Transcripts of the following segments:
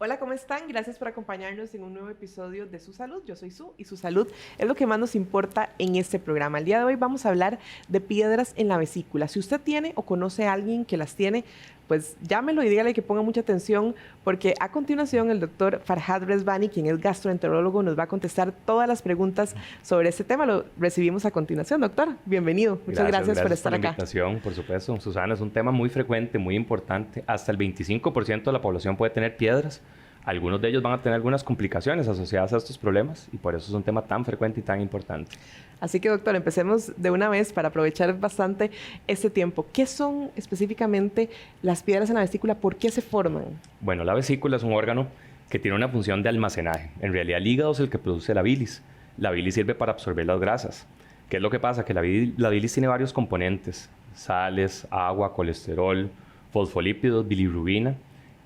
Hola, ¿cómo están? Gracias por acompañarnos en un nuevo episodio de Su Salud. Yo soy Su y su salud es lo que más nos importa en este programa. El día de hoy vamos a hablar de piedras en la vesícula. Si usted tiene o conoce a alguien que las tiene, pues llámelo y dígale que ponga mucha atención porque a continuación el doctor Farhad Rezvani, quien es gastroenterólogo, nos va a contestar todas las preguntas sobre este tema. Lo recibimos a continuación, doctor. Bienvenido. Muchas gracias por estar por acá. la invitación, por supuesto. Susana, es un tema muy frecuente, muy importante. Hasta el 25% de la población puede tener piedras. Algunos de ellos van a tener algunas complicaciones asociadas a estos problemas y por eso es un tema tan frecuente y tan importante. Así que, doctor, empecemos de una vez para aprovechar bastante este tiempo. ¿Qué son específicamente las piedras en la vesícula? ¿Por qué se forman? Bueno, la vesícula es un órgano que tiene una función de almacenaje. En realidad, el hígado es el que produce la bilis. La bilis sirve para absorber las grasas. ¿Qué es lo que pasa? Que la bilis tiene varios componentes: sales, agua, colesterol, fosfolípidos, bilirrubina.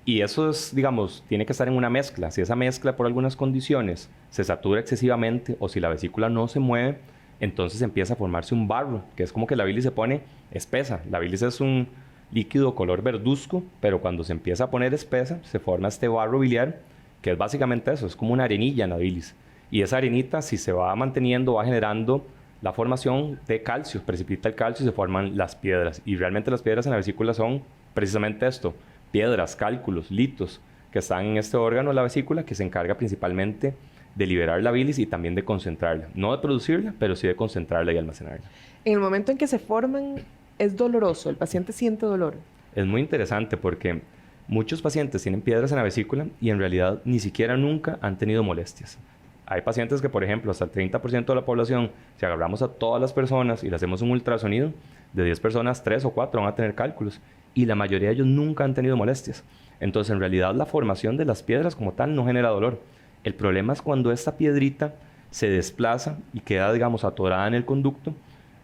Y eso es, digamos, tiene que estar en una mezcla. Si esa mezcla por algunas condiciones se satura excesivamente o si la vesícula no se mueve, entonces empieza a formarse un barro, que es como que la bilis se pone espesa. La bilis es un líquido color verduzco, pero cuando se empieza a poner espesa, se forma este barro biliar, que es básicamente eso, es como una arenilla en la bilis. Y esa arenita, si se va manteniendo, va generando la formación de calcio, precipita el calcio y se forman las piedras. Y realmente las piedras en la vesícula son precisamente esto: piedras, cálculos, litos, que están en este órgano, la vesícula, que se encarga principalmente de liberar la bilis y también de concentrarla. No de producirla, pero sí de concentrarla y almacenarla. En el momento en que se forman, es doloroso. El paciente siente dolor. Es muy interesante porque muchos pacientes tienen piedras en la vesícula y en realidad ni siquiera nunca han tenido molestias. Hay pacientes que, por ejemplo, hasta el 30% de la población, si agarramos a todas las personas y le hacemos un ultrasonido, de 10 personas, 3 o 4 van a tener cálculos. Y la mayoría de ellos nunca han tenido molestias. Entonces, en realidad, la formación de las piedras como tal no genera dolor. El problema es cuando esta piedrita se desplaza y queda, digamos, atorada en el conducto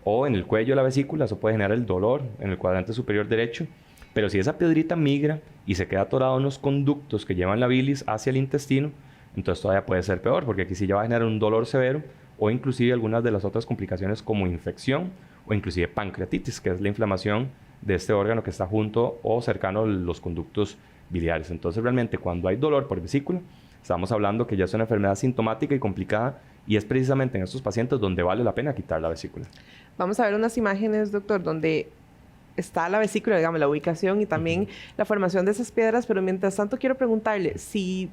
o en el cuello de la vesícula. Eso puede generar el dolor en el cuadrante superior derecho. Pero si esa piedrita migra y se queda atorada en los conductos que llevan la bilis hacia el intestino, entonces todavía puede ser peor, porque aquí sí ya va a generar un dolor severo o inclusive algunas de las otras complicaciones como infección o inclusive pancreatitis, que es la inflamación de este órgano que está junto o cercano a los conductos biliares. Entonces, realmente, cuando hay dolor por vesícula, estamos hablando que ya es una enfermedad sintomática y complicada y es precisamente en estos pacientes donde vale la pena quitar la vesícula. Vamos a ver unas imágenes, doctor, donde está la vesícula, digamos, la ubicación y también la formación de esas piedras, pero mientras tanto quiero preguntarle, si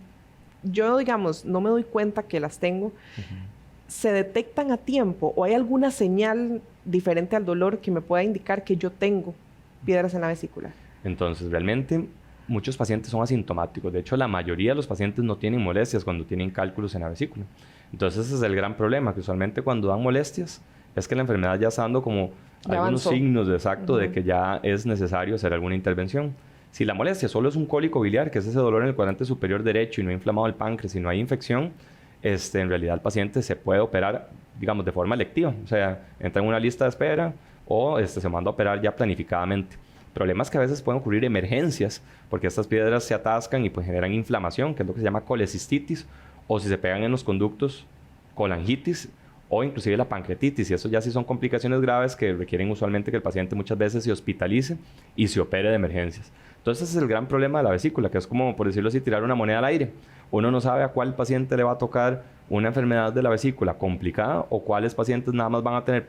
yo, digamos, no me doy cuenta que las tengo, ¿se detectan a tiempo o hay alguna señal diferente al dolor que me pueda indicar que yo tengo piedras en la vesícula? Entonces, realmente, muchos pacientes son asintomáticos. De hecho, la mayoría de los pacientes no tienen molestias cuando tienen cálculos en la vesícula. Entonces, ese es el gran problema, que usualmente cuando dan molestias es que la enfermedad ya está dando como algunos signos de que ya es necesario hacer alguna intervención. Si la molestia solo es un cólico biliar, que es ese dolor en el cuadrante superior derecho y no ha inflamado el páncreas y no hay infección, en realidad el paciente se puede operar, digamos, de forma electiva. O sea, entra en una lista de espera o se manda a operar ya planificadamente. Problemas que a veces pueden ocurrir emergencias, porque estas piedras se atascan y pues generan inflamación, que es lo que se llama colecistitis, o si se pegan en los conductos, colangitis, o inclusive la pancreatitis, y eso ya sí son complicaciones graves que requieren usualmente que el paciente muchas veces se hospitalice y se opere de emergencias. Entonces ese es el gran problema de la vesícula, que es como, por decirlo así, tirar una moneda al aire. Uno no sabe a cuál paciente le va a tocar una enfermedad de la vesícula complicada o cuáles pacientes nada más van a tener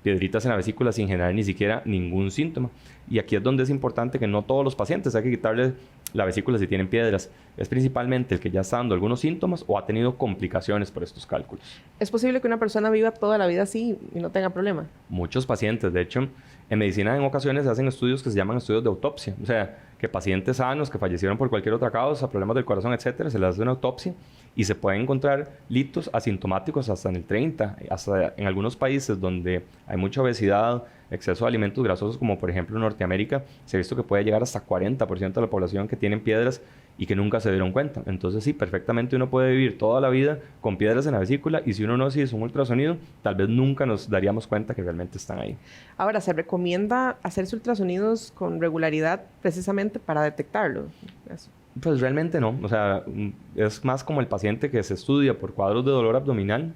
piedritas en la vesícula sin generar ni siquiera ningún síntoma. Y aquí es donde es importante que no todos los pacientes hay que quitarle la vesícula si tienen piedras. Es principalmente el que ya está dando algunos síntomas o ha tenido complicaciones por estos cálculos. ¿Es posible que una persona viva toda la vida así y no tenga problema? Muchos pacientes, de hecho, en medicina en ocasiones se hacen estudios que se llaman estudios de autopsia. O sea, que pacientes sanos que fallecieron por cualquier otra causa, problemas del corazón, etcétera, se les hace una autopsia y se pueden encontrar litos asintomáticos hasta en el 30%, hasta en algunos países donde hay mucha obesidad, exceso de alimentos grasosos, como por ejemplo en Norteamérica, se ha visto que puede llegar hasta 40% de la población que tienen piedras y que nunca se dieron cuenta. Entonces sí, perfectamente uno puede vivir toda la vida con piedras en la vesícula y si uno no se hizo un ultrasonido, tal vez nunca nos daríamos cuenta que realmente están ahí. Ahora, ¿se recomienda hacerse ultrasonidos con regularidad precisamente para detectarlo? Eso. Pues realmente no. O sea, es más como el paciente que se estudia por cuadros de dolor abdominal,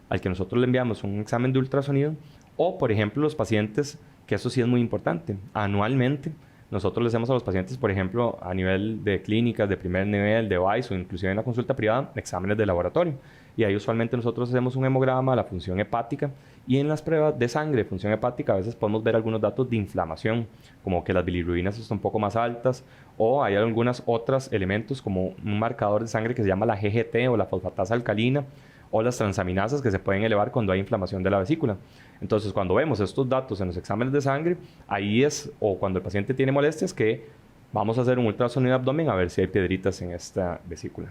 al que nosotros le enviamos un examen de ultrasonido, o por ejemplo los pacientes, que eso sí es muy importante, anualmente nosotros le hacemos a los pacientes, por ejemplo, a nivel de clínicas de primer nivel, de VICE o inclusive en la consulta privada, exámenes de laboratorio. Y ahí usualmente nosotros hacemos un hemograma, la función hepática, y en las pruebas de sangre, función hepática, a veces podemos ver algunos datos de inflamación, como que las bilirrubinas están un poco más altas, o hay algunos otros elementos como un marcador de sangre que se llama la GGT o la fosfatasa alcalina, o las transaminasas que se pueden elevar cuando hay inflamación de la vesícula. Entonces, cuando vemos estos datos en los exámenes de sangre, ahí es, o cuando el paciente tiene molestias, que vamos a hacer un ultrasonido de abdomen a ver si hay piedritas en esta vesícula.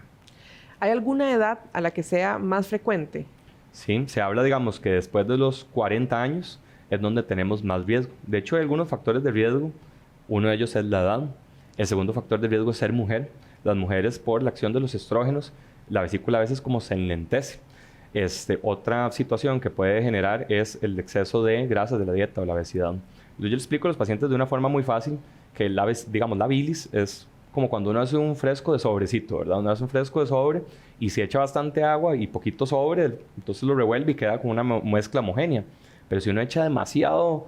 ¿Hay alguna edad a la que sea más frecuente? Sí, se habla, digamos, que después de los 40 años es donde tenemos más riesgo. De hecho, hay algunos factores de riesgo. Uno de ellos es la edad. El segundo factor de riesgo es ser mujer. Las mujeres, por la acción de los estrógenos, la vesícula a veces como se enlentece. Otra situación que puede generar es el exceso de grasas de la dieta o la obesidad. Yo le explico a los pacientes de una forma muy fácil que la bilis es como cuando uno hace un fresco de sobrecito, ¿verdad? Uno hace un fresco de sobre y se echa bastante agua y poquito sobre, entonces lo revuelve y queda como una mezcla homogénea. Pero si uno echa demasiado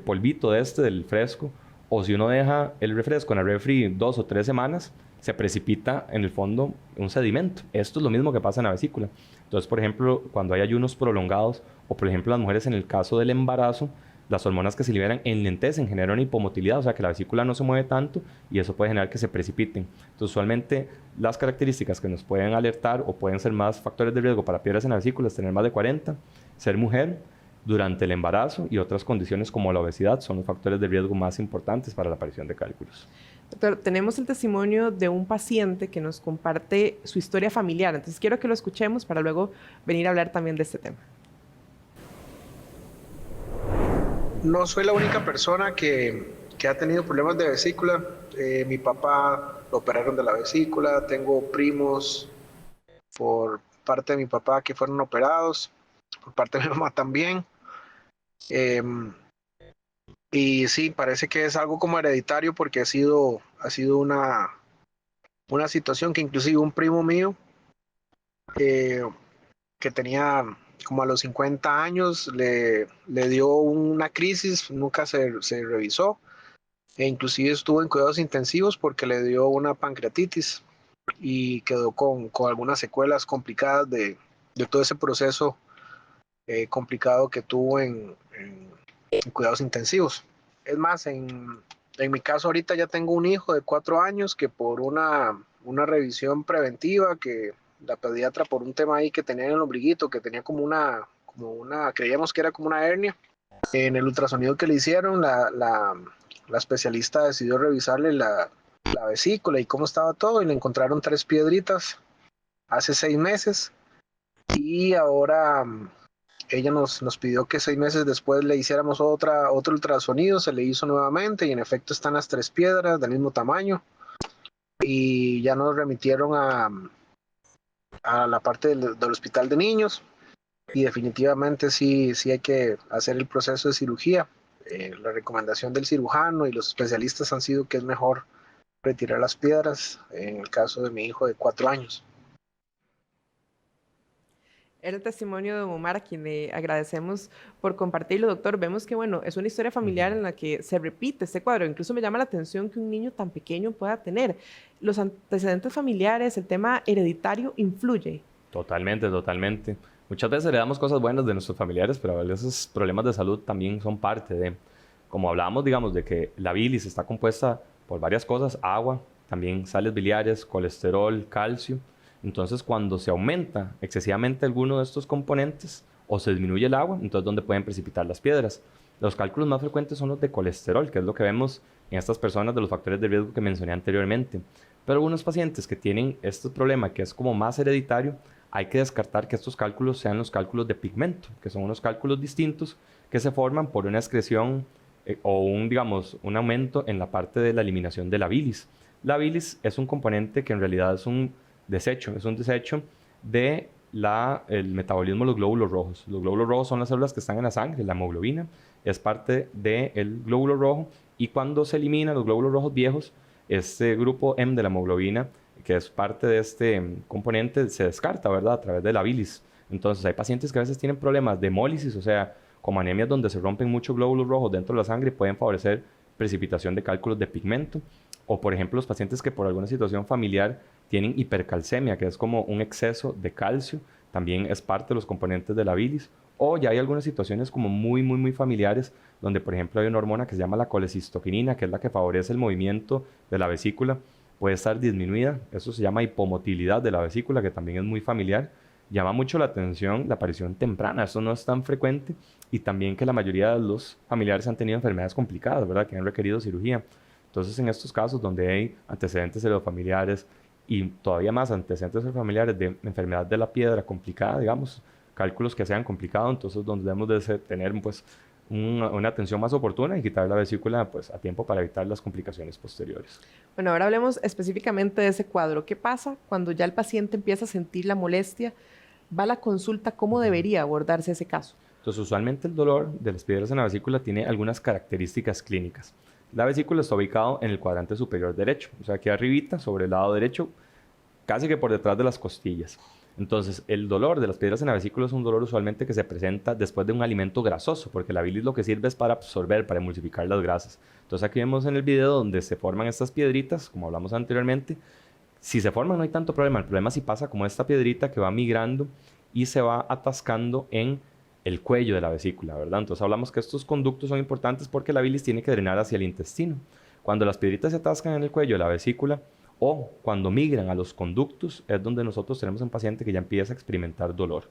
polvito del fresco, o si uno deja el refresco en el refri 2 o 3 semanas, se precipita en el fondo un sedimento. Esto es lo mismo que pasa en la vesícula. Entonces, por ejemplo, cuando hay ayunos prolongados, o por ejemplo las mujeres en el caso del embarazo, las hormonas que se liberan enlentecen, generan hipomotilidad, o sea que la vesícula no se mueve tanto y eso puede generar que se precipiten. Entonces, usualmente las características que nos pueden alertar o pueden ser más factores de riesgo para piedras en la vesícula es tener más de 40, ser mujer durante el embarazo y otras condiciones como la obesidad son los factores de riesgo más importantes para la aparición de cálculos. Doctor, tenemos el testimonio de un paciente que nos comparte su historia familiar, entonces quiero que lo escuchemos para luego venir a hablar también de este tema. No soy la única persona que ha tenido problemas de vesícula. Mi papá lo operaron de la vesícula. Tengo primos por parte de mi papá que fueron operados, por parte de mi mamá también. Y sí, parece que es algo como hereditario porque ha sido una situación que inclusive un primo mío que tenía como a los 50 años le dio una crisis, nunca se revisó e inclusive estuvo en cuidados intensivos porque le dio una pancreatitis y quedó con algunas secuelas complicadas de todo ese proceso complicado que tuvo en cuidados intensivos. Es más, en mi caso ahorita ya tengo un hijo de 4 años que por una revisión preventiva que la pediatra por un tema ahí que tenía en el ombliguito, que tenía como una creíamos que era como una hernia. En el ultrasonido que le hicieron, la especialista decidió revisarle la vesícula y cómo estaba todo y le encontraron 3 piedritas hace 6 meses y ahora ella nos pidió que 6 meses después le hiciéramos otro ultrasonido, se le hizo nuevamente y en efecto están las 3 piedras del mismo tamaño y ya nos remitieron a la parte del hospital de niños y definitivamente sí hay que hacer el proceso de cirugía. La recomendación del cirujano y los especialistas han sido que es mejor retirar las piedras en el caso de mi hijo de 4 años. Era el testimonio de don Omar, a quien le agradecemos por compartirlo, doctor. Vemos que, bueno, es una historia familiar en la que se repite este cuadro. Incluso me llama la atención que un niño tan pequeño pueda tener. ¿Los antecedentes familiares, el tema hereditario, influye? Totalmente, totalmente. Muchas veces heredamos cosas buenas de nuestros familiares, pero a veces problemas de salud también son parte de... Como hablábamos, digamos, de que la bilis está compuesta por varias cosas, agua, también sales biliares, colesterol, calcio. Entonces, cuando se aumenta excesivamente alguno de estos componentes o se disminuye el agua, entonces ¿dónde pueden precipitar las piedras? Los cálculos más frecuentes son los de colesterol, que es lo que vemos en estas personas de los factores de riesgo que mencioné anteriormente. Pero algunos pacientes que tienen este problema, que es como más hereditario, hay que descartar que estos cálculos sean los cálculos de pigmento, que son unos cálculos distintos que se forman por una excreción o un aumento en la parte de la eliminación de la bilis. La bilis es un componente que en realidad es un desecho del metabolismo de los glóbulos rojos. Los glóbulos rojos son las células que están en la sangre, la hemoglobina es parte del glóbulo rojo y cuando se eliminan los glóbulos rojos viejos, este grupo M de la hemoglobina, que es parte de este componente, se descarta, ¿verdad? A través de la bilis. Entonces hay pacientes que a veces tienen problemas de hemólisis, o sea, como anemias donde se rompen muchos glóbulos rojos dentro de la sangre y pueden favorecer precipitación de cálculos de pigmento, o por ejemplo los pacientes que por alguna situación familiar tienen hipercalcemia, que es como un exceso de calcio, también es parte de los componentes de la bilis, o ya hay algunas situaciones como muy familiares, donde por ejemplo hay una hormona que se llama la colecistoquinina, que es la que favorece el movimiento de la vesícula, puede estar disminuida, eso se llama hipomotilidad de la vesícula, que también es muy familiar. Llama mucho la atención la aparición temprana, eso no es tan frecuente, y también que la mayoría de los familiares han tenido enfermedades complicadas, ¿verdad? Que han requerido cirugía. Entonces, en estos casos donde hay antecedentes cerebrofamiliares y todavía más antecedentes cerebrofamiliares de enfermedad de la piedra complicada, digamos, cálculos que sean complicados, entonces donde debemos de tener pues una atención más oportuna y quitar la vesícula pues a tiempo para evitar las complicaciones posteriores. Bueno, ahora hablemos específicamente de ese cuadro. ¿Qué pasa cuando ya el paciente empieza a sentir la molestia? Va a la consulta, ¿cómo debería abordarse ese caso? Entonces, usualmente el dolor de las piedras en la vesícula tiene algunas características clínicas. La vesícula está ubicada en el cuadrante superior derecho, o sea, aquí arribita, sobre el lado derecho, casi que por detrás de las costillas. Entonces, el dolor de las piedras en la vesícula es un dolor usualmente que se presenta después de un alimento grasoso, porque la bilis lo que sirve es para absorber, para emulsificar las grasas. Entonces, aquí vemos en el video donde se forman estas piedritas, como hablamos anteriormente. Si se forman no hay tanto problema, el problema es si pasa como esta piedrita que va migrando y se va atascando en el cuello de la vesícula, ¿verdad? Entonces hablamos que estos conductos son importantes porque la bilis tiene que drenar hacia el intestino. Cuando las piedritas se atascan en el cuello de la vesícula o cuando migran a los conductos es donde nosotros tenemos un paciente que ya empieza a experimentar dolor.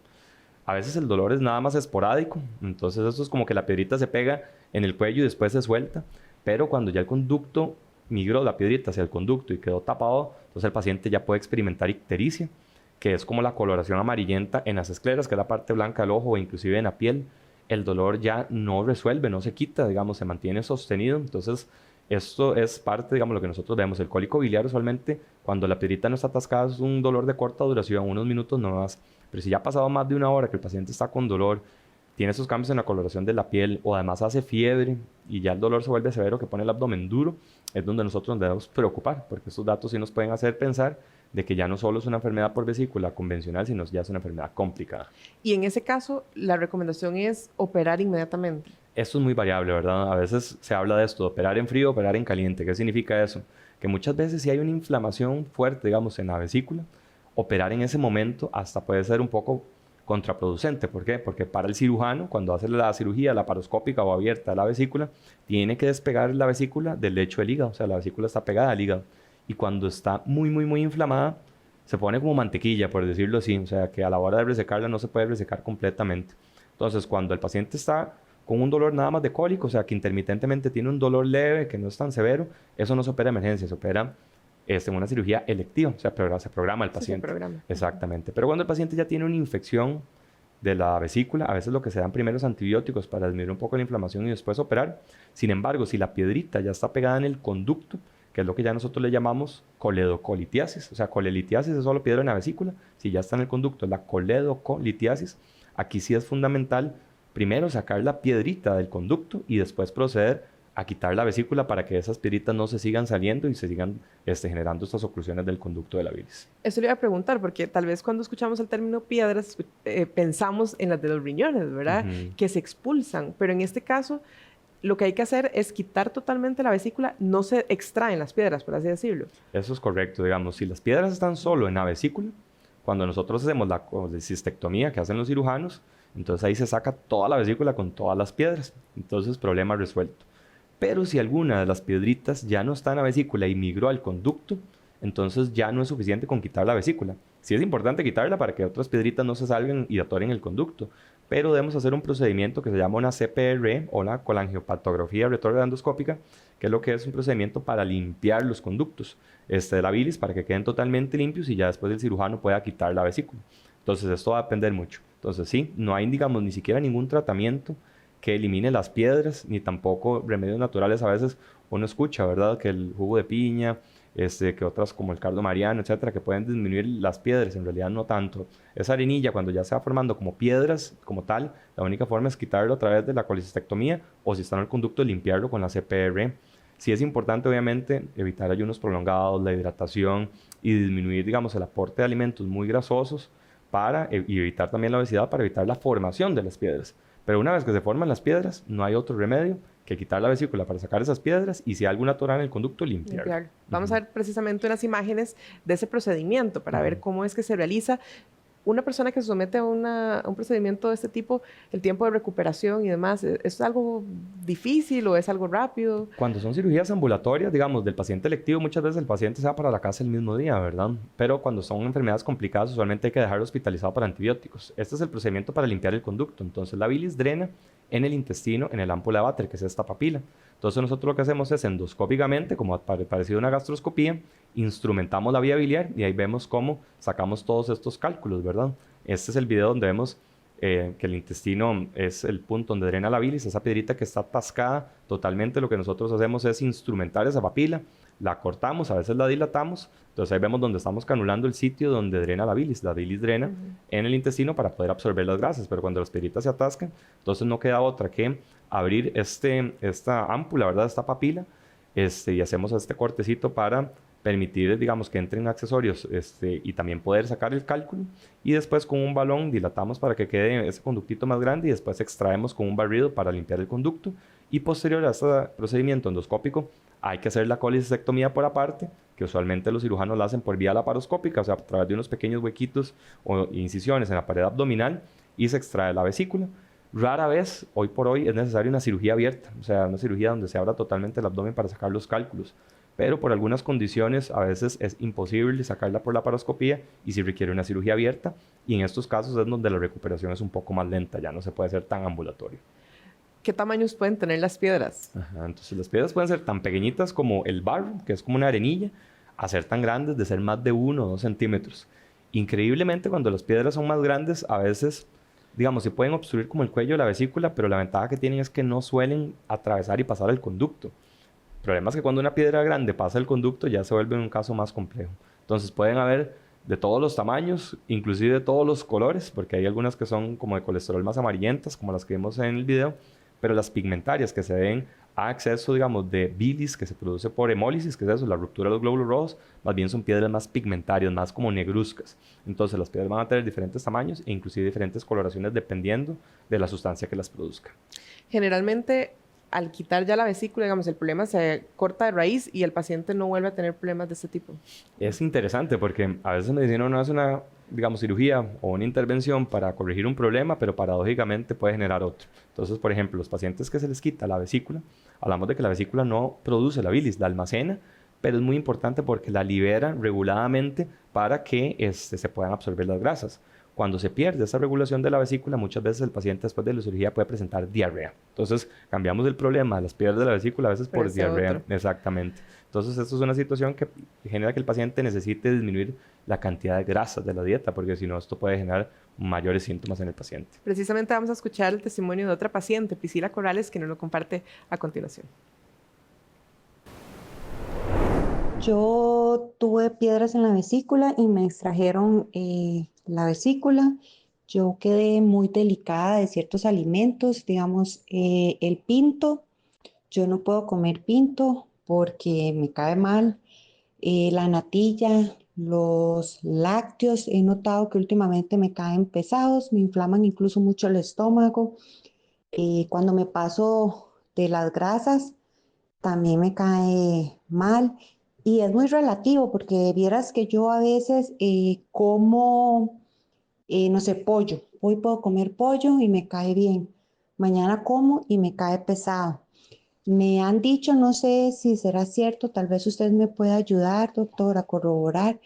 A veces el dolor es nada más esporádico, entonces esto es como que la piedrita se pega en el cuello y después se suelta, pero cuando ya el conducto migró la piedrita hacia el conducto y quedó tapado, entonces el paciente ya puede experimentar ictericia, que es como la coloración amarillenta en las escleras, que es la parte blanca del ojo o inclusive en la piel. El dolor ya no resuelve, no se quita, digamos, se mantiene sostenido. Entonces, esto es parte, digamos, lo que nosotros vemos. El cólico biliar usualmente, cuando la piedrita no está atascada, es un dolor de corta duración, unos minutos no más. Pero si ya ha pasado más de una hora que el paciente está con dolor, tiene esos cambios en la coloración de la piel o además hace fiebre y ya el dolor se vuelve severo, que pone el abdomen duro, es donde nosotros nos debemos preocupar, porque estos datos sí nos pueden hacer pensar de que ya no solo es una enfermedad por vesícula convencional, sino ya es una enfermedad complicada. Y en ese caso, la recomendación es operar inmediatamente. Esto es muy variable, ¿verdad? A veces se habla de esto, de operar en frío, operar en caliente. ¿Qué significa eso? Que muchas veces si hay una inflamación fuerte, digamos, en la vesícula, operar en ese momento hasta puede ser un poco contraproducente. ¿Por qué? Porque para el cirujano, cuando hace la cirugía laparoscópica o abierta de la vesícula, tiene que despegar la vesícula del lecho del hígado. O sea, la vesícula está pegada al hígado. Y cuando está muy inflamada, se pone como mantequilla, por decirlo así. O sea, que a la hora de resecarla no se puede resecar completamente. Entonces, cuando el paciente está con un dolor nada más de cólico, o sea, que intermitentemente tiene un dolor leve, que no es tan severo, eso no se opera de emergencia, se opera en una cirugía electiva, o sea, se programa el paciente. Sí, se programa. Exactamente. Pero cuando el paciente ya tiene una infección de la vesícula, a veces lo que se dan primero es antibióticos para disminuir un poco la inflamación y después operar. Sin embargo, si la piedrita ya está pegada en el conducto, que es lo que ya nosotros le llamamos coledocolitiasis, o sea, colelitiasis es solo piedra en la vesícula, si ya está en el conducto, la coledocolitiasis, aquí sí es fundamental primero sacar la piedrita del conducto y después proceder a quitar la vesícula para que esas piedritas no se sigan saliendo y se sigan generando estas oclusiones del conducto de la bilis. Eso le iba a preguntar, porque tal vez cuando escuchamos el término piedras, pensamos en las de los riñones, ¿verdad? Que se expulsan, pero en este caso lo que hay que hacer es quitar totalmente la vesícula, no se extraen las piedras, por así decirlo. Eso es correcto, digamos, si las piedras están solo en la vesícula, cuando nosotros hacemos la colecistectomía que hacen los cirujanos, entonces ahí se saca toda la vesícula con todas las piedras, entonces problema resuelto. Pero si alguna de las piedritas ya no está en la vesícula y migró al conducto, entonces ya no es suficiente con quitar la vesícula. Sí es importante quitarla para que otras piedritas no se salgan y atoren el conducto, pero debemos hacer un procedimiento que se llama una CPR o la colangiopatografía retroendoscópica, que es lo que es un procedimiento para limpiar los conductos de la bilis para que queden totalmente limpios y ya después el cirujano pueda quitar la vesícula. Entonces esto va a depender mucho. Entonces sí, no hay, digamos, ni siquiera ningún tratamiento que elimine las piedras, ni tampoco remedios naturales. A veces uno escucha, ¿verdad?, que el jugo de piña, que otras como el cardo mariano, etcétera, que pueden disminuir las piedras. En realidad no tanto. Esa arenilla, cuando ya se va formando como piedras, como tal, la única forma es quitarlo a través de la colecistectomía o si está en el conducto, limpiarlo con la CPR. Sí es importante, obviamente, evitar ayunos prolongados, la hidratación y disminuir, digamos, el aporte de alimentos muy grasosos y evitar también la obesidad para evitar la formación de las piedras. Pero una vez que se forman las piedras, no hay otro remedio que quitar la vesícula para sacar esas piedras y si hay alguna atorada en el conducto, limpiar. Vamos a ver precisamente unas imágenes de ese procedimiento para ver cómo es que se realiza. Una persona que se somete a un procedimiento de este tipo, el tiempo de recuperación y demás, ¿es algo difícil o es algo rápido? Cuando son cirugías ambulatorias, digamos, del paciente electivo, muchas veces el paciente se va para la casa el mismo día, ¿verdad? Pero cuando son enfermedades complicadas, usualmente hay que dejarlo hospitalizado para antibióticos. Este es el procedimiento para limpiar el conducto. Entonces, la bilis drena en el intestino, en el ámpula de Vater, que es esta papila. Entonces, nosotros lo que hacemos es endoscópicamente, como parecido a una gastroscopía, instrumentamos la vía biliar y ahí vemos cómo sacamos todos estos cálculos, ¿verdad? Este es el video donde vemos que el intestino es el punto donde drena la bilis, esa piedrita que está atascada totalmente. Lo que nosotros hacemos es instrumentar esa papila, la cortamos, a veces la dilatamos, entonces ahí vemos donde estamos canulando el sitio donde drena la bilis drena en el intestino para poder absorber las grasas, pero cuando las piedritas se atascan, entonces no queda otra que abrir esta ámpula, ¿verdad? Esta papila, y hacemos este cortecito para permitir, digamos, que entren accesorios y también poder sacar el cálculo, y después con un balón dilatamos para que quede ese conductito más grande y después extraemos con un barrido para limpiar el conducto. Y posterior a este procedimiento endoscópico hay que hacer la colecistectomía por aparte, que usualmente los cirujanos la hacen por vía laparoscópica, o sea, a través de unos pequeños huequitos o incisiones en la pared abdominal, y se extrae la vesícula. Rara vez, hoy por hoy, es necesaria una cirugía abierta, o sea, una cirugía donde se abra totalmente el abdomen para sacar los cálculos. Pero por algunas condiciones a veces es imposible sacarla por laparoscopía y si requiere una cirugía abierta, y en estos casos es donde la recuperación es un poco más lenta, ya no se puede hacer tan ambulatorio. ¿Qué tamaños pueden tener las piedras? Ajá, entonces las piedras pueden ser tan pequeñitas como el barro, que es como una arenilla, a ser tan grandes de ser más de 1 o 2 centímetros. Increíblemente, cuando las piedras son más grandes, a veces, digamos, se pueden obstruir como el cuello de la vesícula, pero la ventaja que tienen es que no suelen atravesar y pasar el conducto. El problema es que cuando una piedra grande pasa el conducto ya se vuelve un caso más complejo. Entonces pueden haber de todos los tamaños, inclusive de todos los colores, porque hay algunas que son como de colesterol más amarillentas, como las que vimos en el video, pero las pigmentarias que se ven a exceso, digamos, de bilis que se produce por hemólisis, que es eso, la ruptura de los glóbulos rojos, más bien son piedras más pigmentarias, más como negruzcas. Entonces las piedras van a tener diferentes tamaños e inclusive diferentes coloraciones dependiendo de la sustancia que las produzca. Generalmente, al quitar ya la vesícula, digamos, el problema se corta de raíz y el paciente no vuelve a tener problemas de este tipo. Es interesante porque a veces medicina no hace una, digamos, cirugía o una intervención para corregir un problema, pero paradójicamente puede generar otro. Entonces, por ejemplo, los pacientes que se les quita la vesícula, hablamos de que la vesícula no produce la bilis, la almacena, pero es muy importante porque la libera reguladamente para que se puedan absorber las grasas. Cuando se pierde esa regulación de la vesícula, muchas veces el paciente después de la cirugía puede presentar diarrea. Entonces, cambiamos el problema de las piedras de la vesícula a veces por diarrea. Exactamente. Entonces, esto es una situación que genera que el paciente necesite disminuir la cantidad de grasas de la dieta, porque si no, esto puede generar mayores síntomas en el paciente. Precisamente vamos a escuchar el testimonio de otra paciente, Priscila Corrales, que nos lo comparte a continuación. Yo tuve piedras en la vesícula y me extrajeron la vesícula. Yo quedé muy delicada de ciertos alimentos, digamos, el pinto. Yo no puedo comer pinto porque me cae mal. La natilla, los lácteos, he notado que últimamente me caen pesados, me inflaman incluso mucho el estómago. Cuando me paso de las grasas, también me cae mal. Y es muy relativo porque vieras que yo a veces como, no sé, pollo. Hoy puedo comer pollo y me cae bien. Mañana como y me cae pesado. Me han dicho, no sé si será cierto, tal vez usted me pueda ayudar, doctor, a corroborar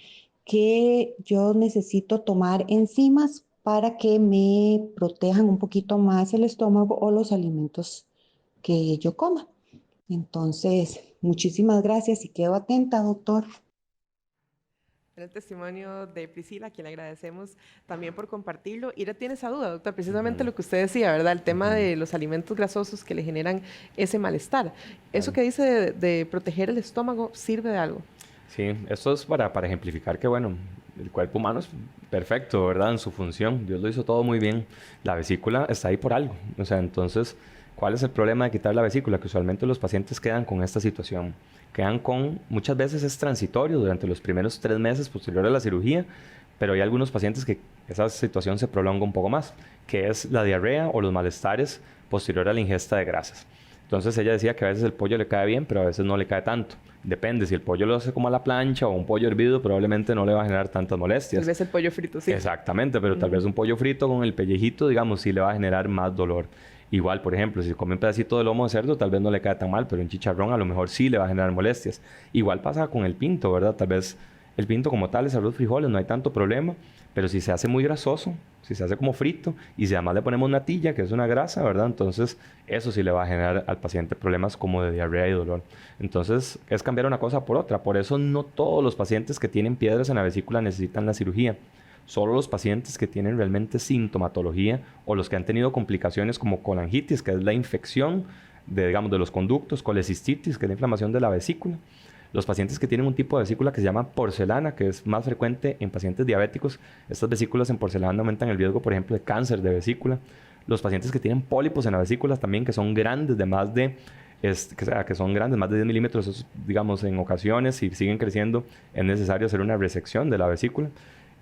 que yo necesito tomar enzimas para que me protejan un poquito más el estómago o los alimentos que yo coma. Entonces, muchísimas gracias y quedo atenta, doctor. El testimonio de Priscila, a quien le agradecemos también por compartirlo. Ira tiene esa duda, doctor, precisamente lo que usted decía, ¿verdad? El tema de los alimentos grasosos que le generan ese malestar. ¿Eso que dice de proteger el estómago sirve de algo? Sí, esto es para ejemplificar que, bueno, el cuerpo humano es perfecto, ¿verdad? En su función. Dios lo hizo todo muy bien. La vesícula está ahí por algo. O sea, entonces, ¿cuál es el problema de quitar la vesícula? Que usualmente los pacientes quedan con esta situación. Quedan con, muchas veces es transitorio durante los primeros 3 meses posterior a la cirugía, pero hay algunos pacientes que esa situación se prolonga un poco más, que es la diarrea o los malestares posterior a la ingesta de grasas. Entonces ella decía que a veces el pollo le cae bien, pero a veces no le cae tanto. Depende, si el pollo lo hace como a la plancha o un pollo hervido, probablemente no le va a generar tantas molestias. Tal vez el pollo frito, sí. Exactamente, pero tal vez un pollo frito con el pellejito, digamos, sí le va a generar más dolor. Igual, por ejemplo, si come un pedacito de lomo de cerdo, tal vez no le cae tan mal, pero un chicharrón a lo mejor sí le va a generar molestias. Igual pasa con el pinto, ¿verdad? Tal vez el pinto como tal es arroz, frijoles, no hay tanto problema, pero si se hace muy grasoso, si se hace como frito y si además le ponemos natilla, que es una grasa, ¿verdad? Entonces eso sí le va a generar al paciente problemas como de diarrea y dolor. Entonces es cambiar una cosa por otra. Por eso no todos los pacientes que tienen piedras en la vesícula necesitan la cirugía. Solo los pacientes que tienen realmente sintomatología o los que han tenido complicaciones como colangitis, que es la infección de, digamos, de los conductos, colecistitis, que es la inflamación de la vesícula. Los pacientes que tienen un tipo de vesícula que se llama porcelana, que es más frecuente en pacientes diabéticos. Estas vesículas en porcelana aumentan el riesgo, por ejemplo, de cáncer de vesícula. Los pacientes que tienen pólipos en las vesículas también, que son grandes de más de... que son grandes, más de 10 milímetros, eso, digamos, en ocasiones, si siguen creciendo, es necesario hacer una resección de la vesícula.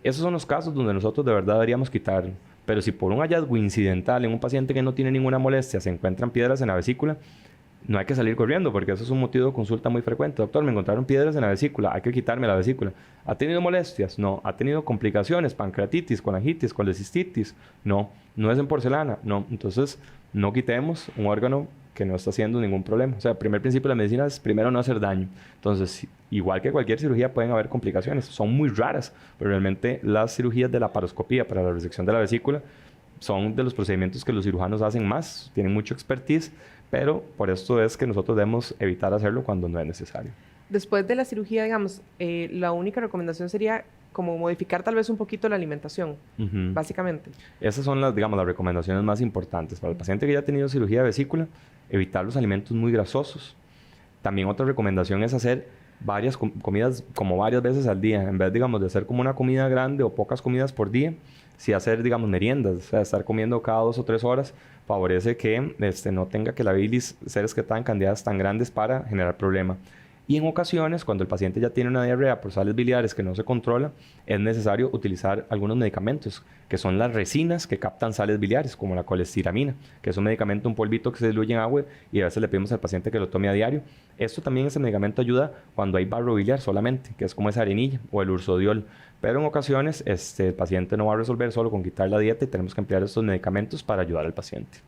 Esos son los casos donde nosotros de verdad deberíamos quitar. Pero si por un hallazgo incidental en un paciente que no tiene ninguna molestia se encuentran piedras en la vesícula, no hay que salir corriendo porque eso es un motivo de consulta muy frecuente. Doctor, me encontraron piedras en la vesícula, hay que quitarme la vesícula. ¿Ha tenido molestias? No. ¿Ha tenido complicaciones? ¿Pancreatitis, colangitis, colecistitis? No. ¿No es en porcelana? No. Entonces, no quitemos un órgano que no está haciendo ningún problema. O sea, el primer principio de la medicina es primero no hacer daño. Entonces, igual que cualquier cirugía pueden haber complicaciones. Son muy raras, pero realmente las cirugías de laparoscopía para la resección de la vesícula son de los procedimientos que los cirujanos hacen más, tienen mucho expertise, pero por esto es que nosotros debemos evitar hacerlo cuando no es necesario. Después de la cirugía, digamos, la única recomendación sería como modificar tal vez un poquito la alimentación, básicamente. Esas son las, digamos, las recomendaciones más importantes. Para el paciente que ya ha tenido cirugía de vesícula, evitar los alimentos muy grasosos. También otra recomendación es hacer varias comidas como varias veces al día. En vez, digamos, de hacer como una comida grande o pocas comidas por día, sí hacer, digamos, meriendas. O sea, estar comiendo cada 2 o 3 horas favorece que no tenga que la bilis ser excretada en cantidades tan grandes para generar problema. Y en ocasiones, cuando el paciente ya tiene una diarrea por sales biliares que no se controla, es necesario utilizar algunos medicamentos, que son las resinas que captan sales biliares, como la colestiramina, que es un medicamento, un polvito que se diluye en agua y a veces le pedimos al paciente que lo tome a diario. Esto también, ese medicamento ayuda cuando hay barro biliar solamente, que es como esa arenilla, o el ursodiol. Pero en ocasiones, el paciente no va a resolver solo con quitar la dieta y tenemos que emplear estos medicamentos para ayudar al paciente.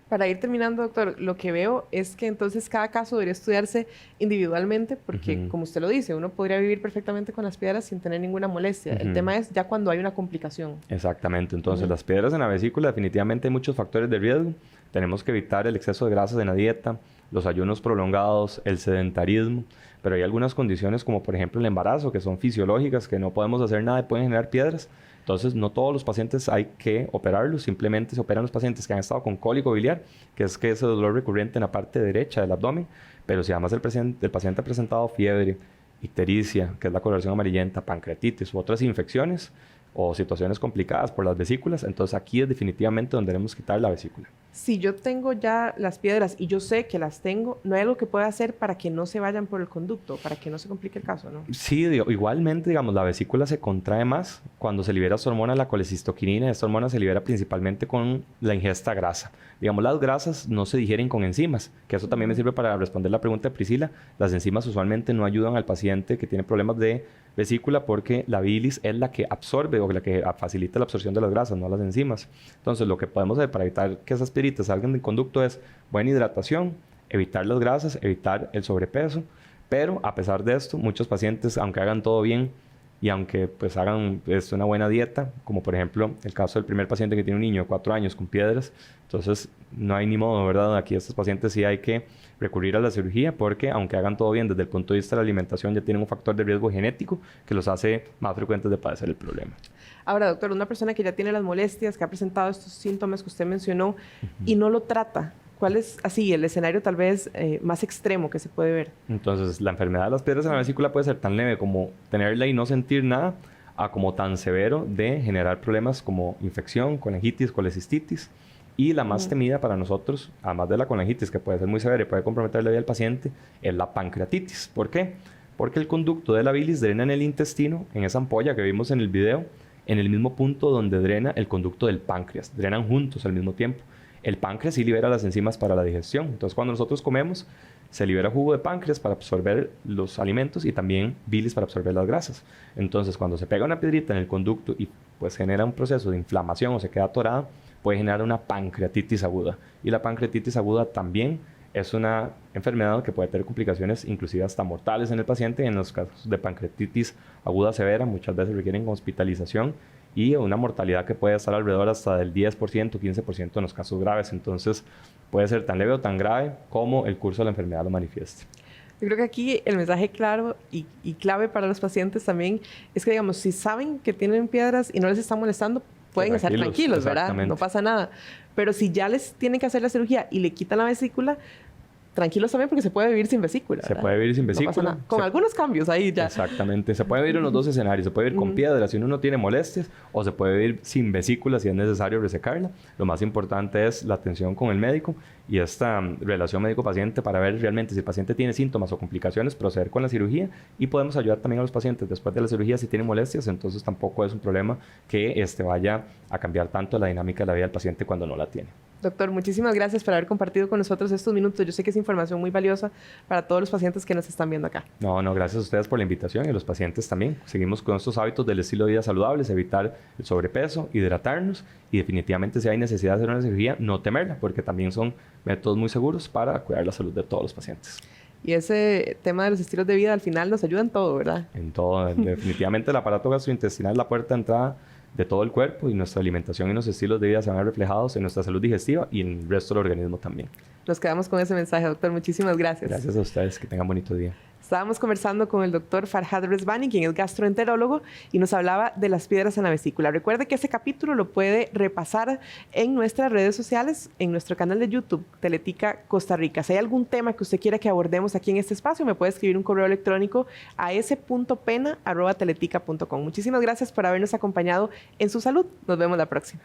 Para ir terminando, doctor, lo que veo es que entonces cada caso debería estudiarse individualmente porque, como usted lo dice, uno podría vivir perfectamente con las piedras sin tener ninguna molestia. El tema es ya cuando hay una complicación. Exactamente. Entonces, las piedras en la vesícula, definitivamente hay muchos factores de riesgo. Tenemos que evitar el exceso de grasas en la dieta, los ayunos prolongados, el sedentarismo, pero hay algunas condiciones como, por ejemplo, el embarazo, que son fisiológicas, que no podemos hacer nada y pueden generar piedras. Entonces, no todos los pacientes hay que operarlos, simplemente se operan los pacientes que han estado con cólico biliar, que es ese dolor recurrente en la parte derecha del abdomen, pero si además el paciente ha presentado fiebre, ictericia, que es la coloración amarillenta, pancreatitis u otras infecciones o situaciones complicadas por las vesículas, entonces aquí es definitivamente donde debemos quitar la vesícula. Si yo tengo ya las piedras y yo sé que las tengo, ¿no hay algo que pueda hacer para que no se vayan por el conducto, para que no se complique el caso, no? Sí, igualmente, digamos, la vesícula se contrae más cuando se libera esta hormona, la colecistoquinina. Esta hormona se libera principalmente con la ingesta grasa. Digamos, las grasas no se digieren con enzimas, que eso también me sirve para responder la pregunta de Priscila. Las enzimas usualmente no ayudan al paciente que tiene problemas de vesícula porque la bilis es la que absorbe o la que facilita la absorción de las grasas, no las enzimas. Entonces, lo que podemos hacer para evitar que esas piedritas salgan del conducto es buena hidratación, evitar las grasas, evitar el sobrepeso. Pero a pesar de esto, muchos pacientes, aunque hagan todo bien y aunque pues hagan una buena dieta, como por ejemplo el caso del primer paciente que tiene un niño de 4 años con piedras, entonces no hay ni modo, ¿verdad? Aquí estos pacientes sí hay que recurrir a la cirugía porque aunque hagan todo bien desde el punto de vista de la alimentación, ya tienen un factor de riesgo genético que los hace más frecuentes de padecer el problema. Ahora, doctor, una persona que ya tiene las molestias, que ha presentado estos síntomas que usted mencionó y no lo trata, ¿cuál es así el escenario tal vez más extremo que se puede ver? Entonces, la enfermedad de las piedras en la vesícula puede ser tan leve como tenerla y no sentir nada, a como tan severo de generar problemas como infección, colangitis, colecistitis. Y la más temida para nosotros, además de la colangitis, que puede ser muy severa y puede comprometer la vida del paciente, es la pancreatitis. ¿Por qué? Porque el conducto de la bilis drena en el intestino, en esa ampolla que vimos en el video, en el mismo punto donde drena el conducto del páncreas. Drenan juntos al mismo tiempo. El páncreas sí libera las enzimas para la digestión. Entonces, cuando nosotros comemos, se libera jugo de páncreas para absorber los alimentos y también bilis para absorber las grasas. Entonces, cuando se pega una piedrita en el conducto y pues genera un proceso de inflamación o se queda atorada, puede generar una pancreatitis aguda. Y la pancreatitis aguda también es una enfermedad que puede tener complicaciones inclusive hasta mortales en el paciente. En los casos de pancreatitis aguda severa, muchas veces requieren hospitalización y una mortalidad que puede estar alrededor hasta del 10%, 15% en los casos graves. Entonces, puede ser tan leve o tan grave como el curso de la enfermedad lo manifieste. Yo creo que aquí el mensaje claro y clave para los pacientes también es que, digamos, si saben que tienen piedras y no les están molestando, pueden estar tranquilos, ¿verdad? No pasa nada. Pero si ya les tienen que hacer la cirugía y le quitan la vesícula, tranquilos también porque se puede vivir sin vesícula, ¿verdad? Se puede vivir sin vesícula. No pasa nada. Con algunos cambios ahí ya. Exactamente. Se puede vivir en los dos escenarios. Se puede vivir con piedras si uno no tiene molestias o se puede vivir sin vesícula si es necesario resecarla. Lo más importante es la atención con el médico y esta relación médico-paciente para ver realmente si el paciente tiene síntomas o complicaciones, proceder con la cirugía y podemos ayudar también a los pacientes después de la cirugía si tienen molestias. Entonces tampoco es un problema que vaya a cambiar tanto la dinámica de la vida del paciente cuando no la tiene. Doctor, muchísimas gracias por haber compartido con nosotros estos minutos. Yo sé que es información muy valiosa para todos los pacientes que nos están viendo acá. No, gracias a ustedes por la invitación y a los pacientes también. Seguimos con estos hábitos del estilo de vida saludables, evitar el sobrepeso, hidratarnos y definitivamente si hay necesidad de hacer una cirugía, no temerla, porque también son métodos muy seguros para cuidar la salud de todos los pacientes. Y ese tema de los estilos de vida al final nos ayuda en todo, ¿verdad? En todo. Definitivamente el aparato gastrointestinal es la puerta de entrada de todo el cuerpo y nuestra alimentación y nuestros estilos de vida se van a ver reflejados en nuestra salud digestiva y en el resto del organismo también. Nos quedamos con ese mensaje, doctor. Muchísimas gracias. Gracias a ustedes. Que tengan bonito día. Estábamos conversando con el doctor Farhad Rezvani, quien es gastroenterólogo, y nos hablaba de las piedras en la vesícula. Recuerde que ese capítulo lo puede repasar en nuestras redes sociales, en nuestro canal de YouTube, Teletica Costa Rica. Si hay algún tema que usted quiera que abordemos aquí en este espacio, me puede escribir un correo electrónico a s.pena@teletica.com. Muchísimas gracias por habernos acompañado en Su Salud. Nos vemos la próxima.